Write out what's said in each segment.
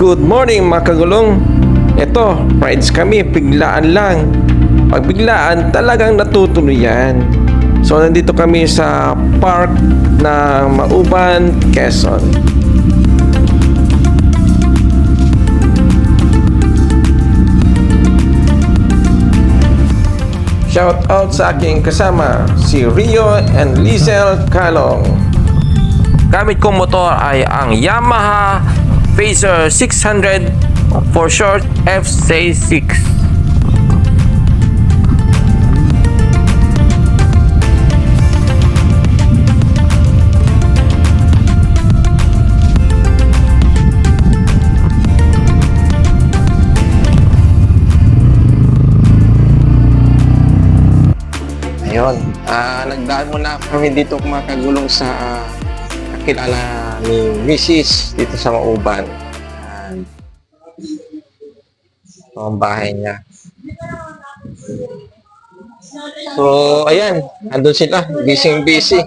Good morning mga kagulong. Ito, rides kami, biglaan lang. Pag biglaan, talagang natutuloy yan. So nandito kami sa park ng Mauban, Quezon. Shout out sa aking kasama, si Rio and Lizel Calong. Gamit kong motor ay ang Yamaha Fazer 600, for short FC6. Ayun, nagdaan muna kami dito mga kagulong sa kakilala ni Mrs. dito sa Mauban. Ito ang bahay niya. So, ayan, andun sila, busy.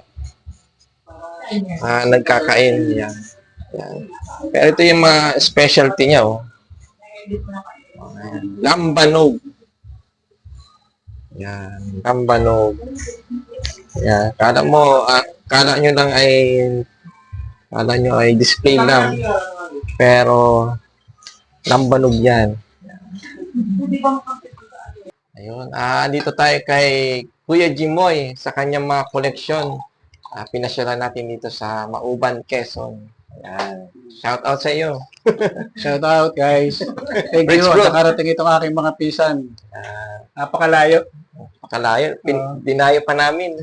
Nagkakain. Yan. Yan. Pero ito yung mga specialty niya, oh. Ayan. Lambanog. Yan, lambanog. Yan, kala nyo ay display lang. Pero lambanog yan. Ayun, dito tayo kay Kuya Jimoy sa kanyang mga koleksyon. Pinasyalan natin dito sa Mauban, Quezon. Ayan. Shout out sa iyo. Shout out, guys. Thank you. Nakarating itong aking mga pisan. Napakalayo. Napakalayo. Dinayo pa namin.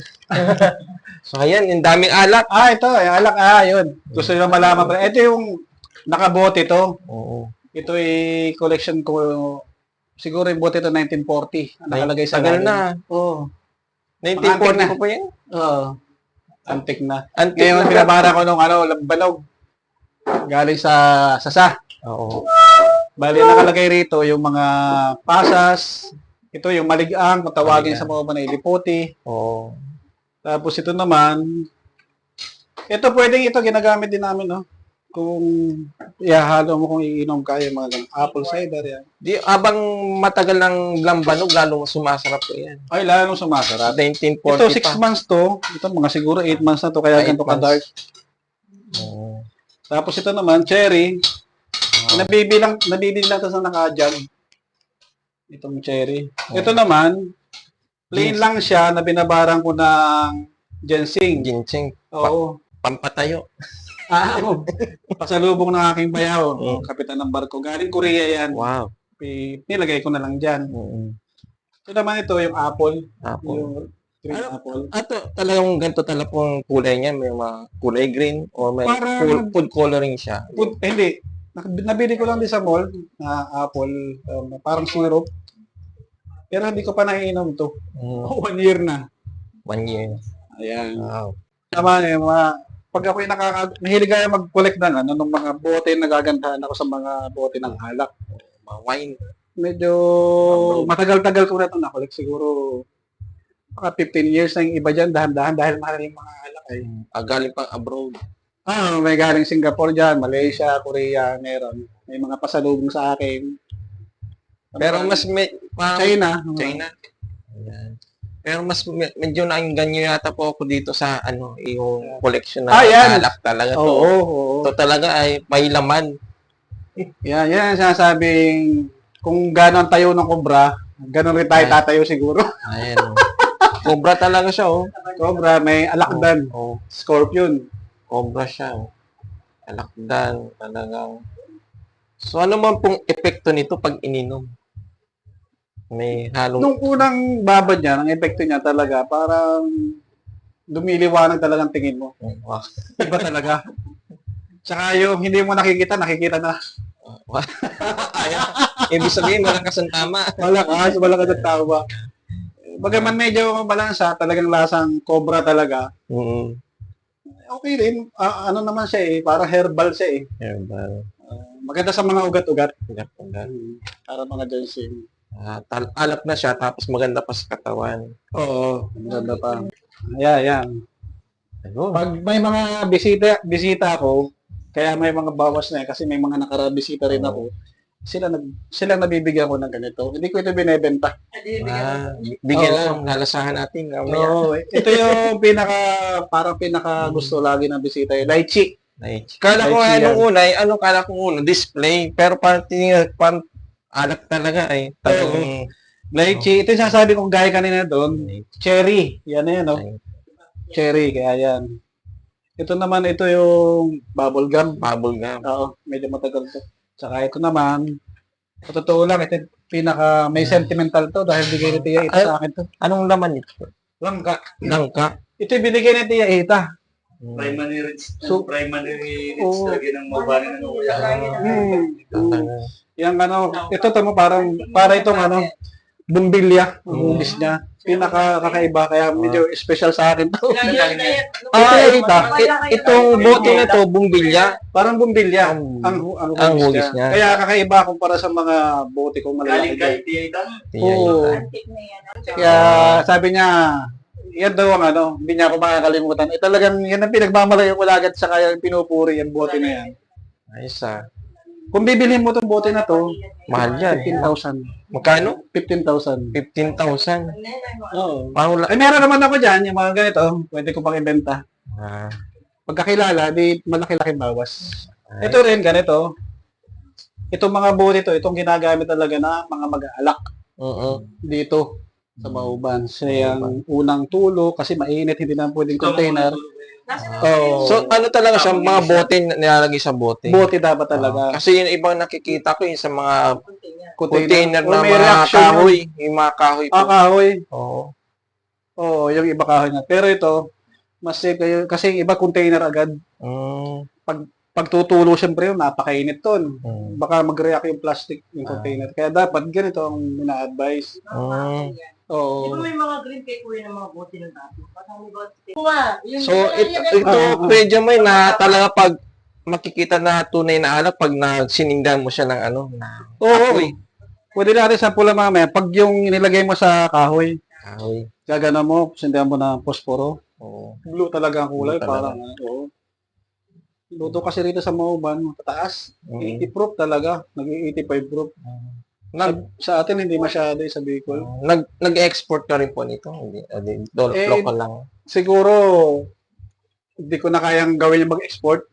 So, ayan, yung daming alak. Ito. Yung alak. Yun. Gusto nyo malaman pa. Ito yung nakabote to. Oo. Ito ay collection ko. Siguro yung bote to 1940. Nakalagay sa tagal na. Oo. 1940 po pa yan? Oo. Antik na. Antik Ngayon, na. pinabara ko nung lambanog. Galing sa Sasa. Oo. Bali, nakalagay rito yung mga pasas. Ito yung maligang, kung tawagin sa mga na iliputi. Oo. Tapos ito naman, ito ginagamit din namin, no? Kung ihahalo mo kung iinom ka, yung mga apple cider, yan. Abang matagal ng lambanog, lalo sumasarap po yan. Ay, lalo sumasarap. 1940 Ito, 6 pa. months to. Ito, mga siguro 8 months na to, kaya ganito ka-dark. Oo. Tapos ito naman, cherry. Nabibili lang to sa naka-jug. Itong cherry. Ito naman, plain lang siya na binabarang ko ng ginseng. Ginseng. Oo. Pampatayo. Pasalubong ng aking bayaw. Kapitan ng barko. Galing Korea yan. Wow. Nilagay ko na lang dyan. Ito naman yung apple. Apple. Yung green apple. Ito, talagang ganito talaga pong kulay niya. May mga kulay green or may food coloring siya. Hindi. Nabili ko lang din sa mall na apple. Parang syrup. Pero hindi ko pa naiinom to. 1 year na. 1 year. Ayan. Wow. Naman pag ako'y nahilig kaya mag-collect ng ng mga bote, nagagandahan ako sa mga bote ng alak. Mga wine. Medyo matagal-tagal ko na ito na-collect. Siguro mga 15 years na yung iba dyan, dahan-dahan dahil mahal yung mga alak ay. Galing pang abroad. May galing Singapore dyan, Malaysia, Korea, meron. May mga pasalubong sa akin. Pero mas China. Ayan. Pero mas medyo naingganyo yata po ako dito sa yung collection na yan. alak talaga to. Oo. Ito talaga ay may laman. Yan ang sinasabing kung gano'n tayo ng kobra, gano'n rin tayo tatayo siguro. Ayan. Cobra talaga siya, oh. Cobra, may alakdan. Oh. Scorpion. Cobra siya, oh. Alakdan, talagang. So, ano man pong epekto nito pag ininom? May halong... Nung unang babad niya, ang epekto niya talaga, parang lumiliwanag talagang tingin mo. Wow. Iba talaga. Tsaka yung hindi mo nakikita na. Ayan. Ibig sabihin, malakas ang tama. Malakas ang tawa. Bagaman medyo mabalansa, talagang lasang cobra talaga. Okay rin. Ano naman siya parang herbal siya Herbal. maganda sa mga ugat-ugat. Ugat-ugat. Para mga ginseng. Alak na siya, tapos maganda pa sa katawan. Oo, maganda pa. Ayan. Ayun. Pag may mga bisita ako, Kaya may mga bawas na yan kasi may mga nakarabisita rin ako. Sila nabibigyan ko ng ganito. Hindi ko ito binebenta. Bigyan Oo. lang, lalasahan natin. Mamaya. Oo, ito yung parang pinaka gusto lagi ng bisita. Lychee. Kala ko Lychee nung yan. una, kala ko una, display. Pero parang tingin, parang alak talaga eh. Talagang, Lychee. Ito yung sasabi kong gaya kanina doon. Cherry. Yan na yan, no? Cherry. Kaya yan. Ito naman, ito yung bubble gum. bubble gum. Oo, medyo matagal to. Tsaka ito naman, sa totoo lang, ito yung pinaka, may sentimental to dahil bigay ni Tia Ita sa akin to. Anong laman nito? Langka. Langka. Ito yung binigay ni Tia Ita. Primary reads, So- primary reads Oo. lagi ng mabani ng kuya. Yung ano, ito tamo para itong ano, bumbilya, ang hugis niya. Pinaka kakaiba, kaya medyo special sa akin to. Itong bote na to, bumbilya. Parang bumbilya, ang hugis hugis niya. niya. Kaya kakaiba kumpara sa mga bote kong malalaki. Galing kay Tita. Oo. Kaya sabi niya, yan daw ang ano, hindi niya ako makakalimutan. Talagang yan ang pinagmamalayo ko lagi at saka yung pinupuri yung bote na yan. Ayos Kung bibilhin mo tong bote na to, Mahal yan. 15,000. Magkano? 15,000. 15,000. Oo. Parang Ay, meron naman ako dyan, yung mga ganito, pwede ko pang ibenta. Ah, Pagkakilala, di malaki-laki bawas. Ito rin, ganito. Itong mga bote to, itong ginagamit talaga na mga mag-aalak dito sa Mauban. Siya yung unang tulo kasi mainit, hindi na pwedeng container. Oh, So, ano talaga siya, mga bote na nilalagay sa bote? bote dapat talaga. Kasi yung ibang nakikita ko yung sa mga container O, na may mga reaction kahoy. Yung mga kahoy po. kahoy. Oo. Oo, yung iba kahoy na. Pero ito, mas safe kayo, kasi yung iba container agad. Mm. Pagtutulo, syempre yun, napakainit ton. Mm. Baka mag-react yung plastic, yung container. Kaya dapat ganito ang ina-advise. Mm. Oo. may mga green kay kuya ng mga bote ng tapo. So, ito medyo may na talaga pag makikita na tunay na alak pag nagsiningdan mo siya ng ano, na Oo. apoy. Pwede natin sa pula mamaya. Pag yung nilagay mo sa kahoy, Kahoy. gagana mo, sindihan mo ng posporo. Oo. Blue talaga ang kulay. Blue talaga. Parang, oo. Luto kasi rito sa Mauban, tataas. Mm. 80 proof talaga. Nag-85 proof. Sa atin, hindi masyado sa Bicol. Nag-export ka rin po nito? Hindi. Local lang. Siguro, hindi ko na kayang gawin yung mag-export.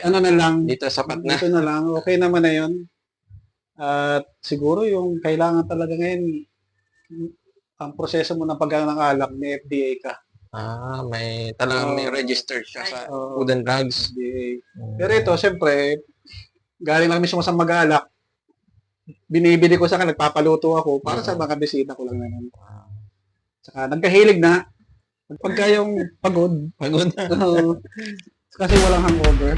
Ano na lang, Dito sapat na. dito na lang, okay naman na yun. At siguro yung kailangan talaga ngayon, ang proseso mo ng paggawa ng alak, may FDA ka. May talagang may registered siya sa Oo. Food and Drugs. FDA. Pero ito, siyempre, galing lang mismo sa mag-alak, binibili ko sa kanila, nagpapaluto ako para sa mga bisita ko lang naman. Saka nagkahilig na, pagka yung pagod, Pagod na. kasi walang hangover.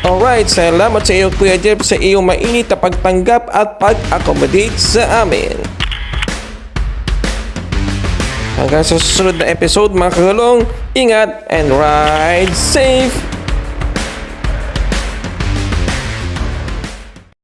Alright, salamat sa iyo Kuya Jeff sa iyong mainit na pagtanggap at pag-accommodate sa amin. Hanggang sa susunod na episode mga kagulong, ingat and ride safe!